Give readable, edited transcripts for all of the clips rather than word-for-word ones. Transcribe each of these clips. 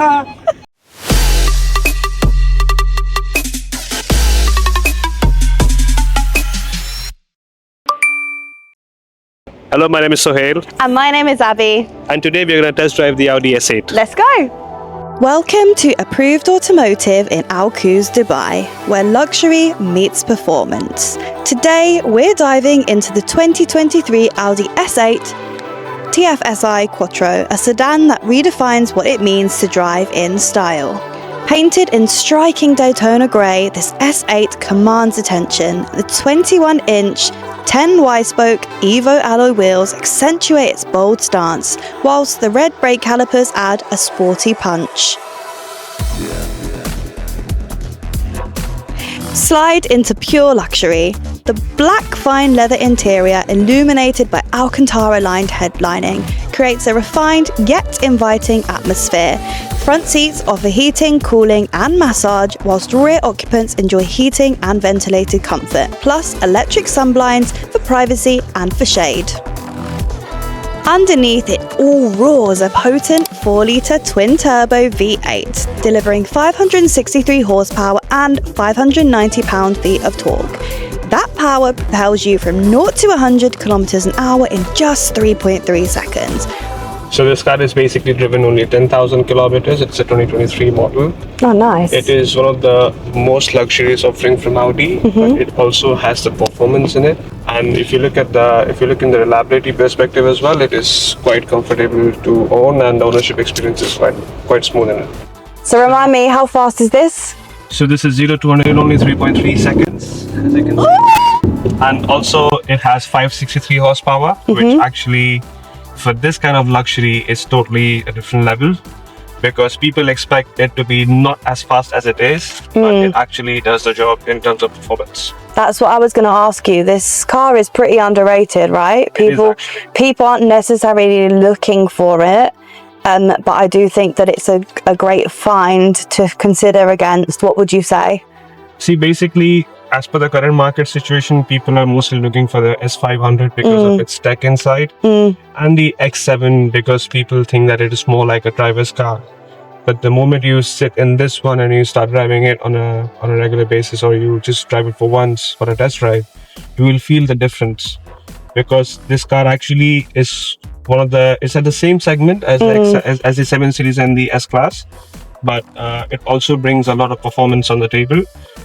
Hello, my name is Sohail. And my name is Abby. And today we're going to test drive the Audi S8. Let's go. Welcome to Approved Automotive in Al Quoz, Dubai, where luxury meets performance. Today, we're diving into the 2023 Audi S8 TFSI Quattro, a sedan that redefines what it means to drive in style. Painted in striking Daytona grey, this S8 commands attention. The 21-inch 10 Y-spoke Evo alloy wheels accentuate its bold stance, whilst the red brake calipers add a sporty punch. Slide into pure luxury. The black fine leather interior, illuminated by Alcantara-lined headlining, creates a refined yet inviting atmosphere. Front seats offer heating, cooling and massage, whilst rear occupants enjoy heating and ventilated comfort, plus electric sunblinds for privacy and for shade. Underneath it all roars a potent 4-litre twin-turbo V8, delivering 563 horsepower and 590 pound-feet of torque. That power propels you from 0 to 100 kilometers an hour in just 3.3 seconds. So this car is basically driven only 10,000 kilometers. It's a 2023 model. Oh, nice. It is one of the most luxurious offering from Audi, but it also has the performance in it. And if you look in the reliability perspective as well, it is quite comfortable to own, and the ownership experience is quite smooth in it. So remind me, how fast is this? So this is 0 to 100 in only 3.3 seconds, as you can see. And also it has 563 horsepower, which actually, for this kind of luxury, is totally a different level, because people expect it to be not as fast as it is, but it actually does the job in terms of performance. That's what I was going to ask you. This car is pretty underrated, right? People aren't necessarily looking for it, but I do think that it's a great find to consider against. What would you say? See, basically, as per the current market situation, people are mostly looking for the S500 because of its tech inside, and the X7 because people think that it is more like a driver's car. But the moment you sit in this one and you start driving it on a regular basis, or you just drive it for once for a test drive, you will feel the difference, because this car actually is it's at the same segment as the 7 Series and the S Class, but it also brings a lot of performance on the table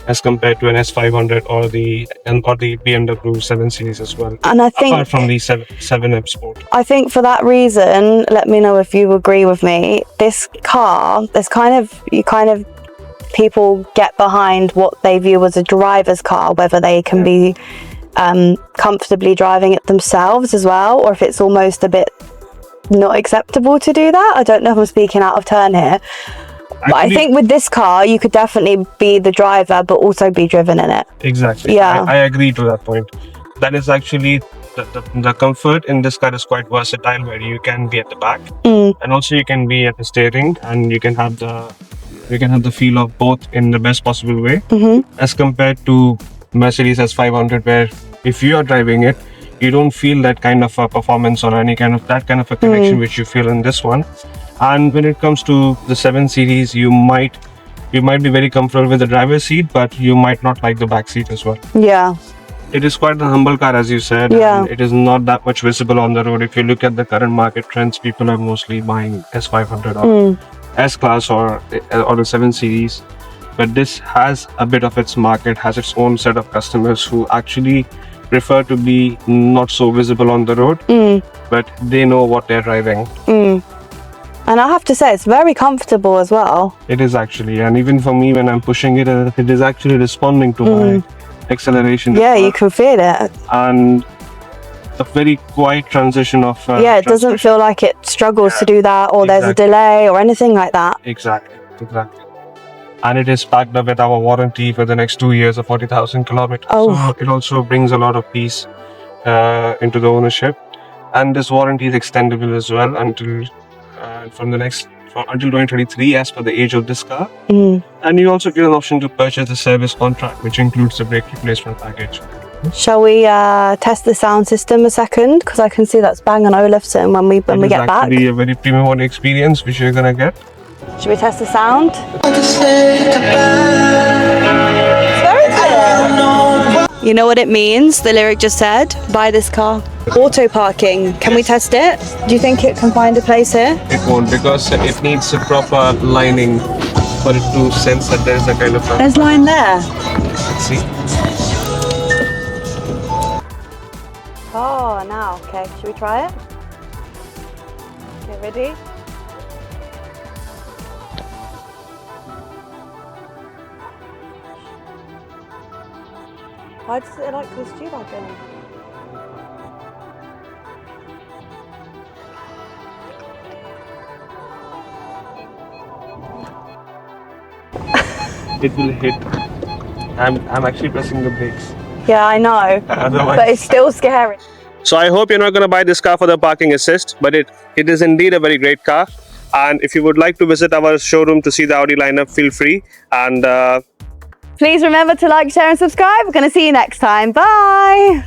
as compared to an S500 or the BMW 7 Series as well. And I think, apart from the 7M Sport, I think for that reason, let me know if you agree with me. This car, people get behind what they view as a driver's car, whether they can be comfortably driving it themselves as well, or if it's almost a bit not acceptable to do that. I don't know if I'm speaking out of turn here. But I think with this car, you could definitely be the driver, but also be driven in it. Exactly. Yeah. I agree to that point. That is actually the comfort in this car is quite versatile, where you can be at the back, and also you can be at the steering, and you can have the feel of both in the best possible way, as compared to Mercedes S500, where if you are driving it, you don't feel that kind of a performance or any kind of a connection which you feel in this one. And when it comes to the 7 Series, you might be very comfortable with the driver's seat, but you might not like the back seat as well. Yeah. It is quite a humble car, as you said. Yeah. And it is not that much visible on the road. If you look at the current market trends, people are mostly buying S500 or S Class or the 7 Series. But this has a bit of its market, has its own set of customers who actually prefer to be not so visible on the road, but they know what they're driving. And I have to say, it's very comfortable as well. It is actually, and even for me, when I'm pushing it, it is actually responding to my acceleration. Yeah, you can feel it. And a very quiet transition of it doesn't feel like it struggles to do that, or there's a delay or anything like that. Exactly. And it is backed up with our warranty for the next 2 years of 40,000 kilometers. So it also brings a lot of peace into the ownership. And this warranty is extendable as well until 2023 as per the age of this car. And you also get an option to purchase the service contract, which includes the brake replacement package. Shall we test the sound system a second? Because I can see that's Bang & Olufsen when we get back. It is actually a very premium experience which you're gonna get. Should we test the sound? It's very clear. You know what it means? The lyric just said, buy this car. Auto parking. Can we test it? Do you think it can find a place here? It won't, because it needs a proper lining for it to sense that there's a kind of a... There's line there. Let's see. Oh, now. Okay, should we try it? Okay, ready? Why does it like this tube like going? It will hit. I'm actually pressing the brakes. Yeah, I know. Otherwise... But it's still scary. So I hope you're not going to buy this car for the parking assist, but it is indeed a very great car. And if you would like to visit our showroom to see the Audi lineup, feel free. And please remember to like, share and subscribe. We're going to see you next time. Bye.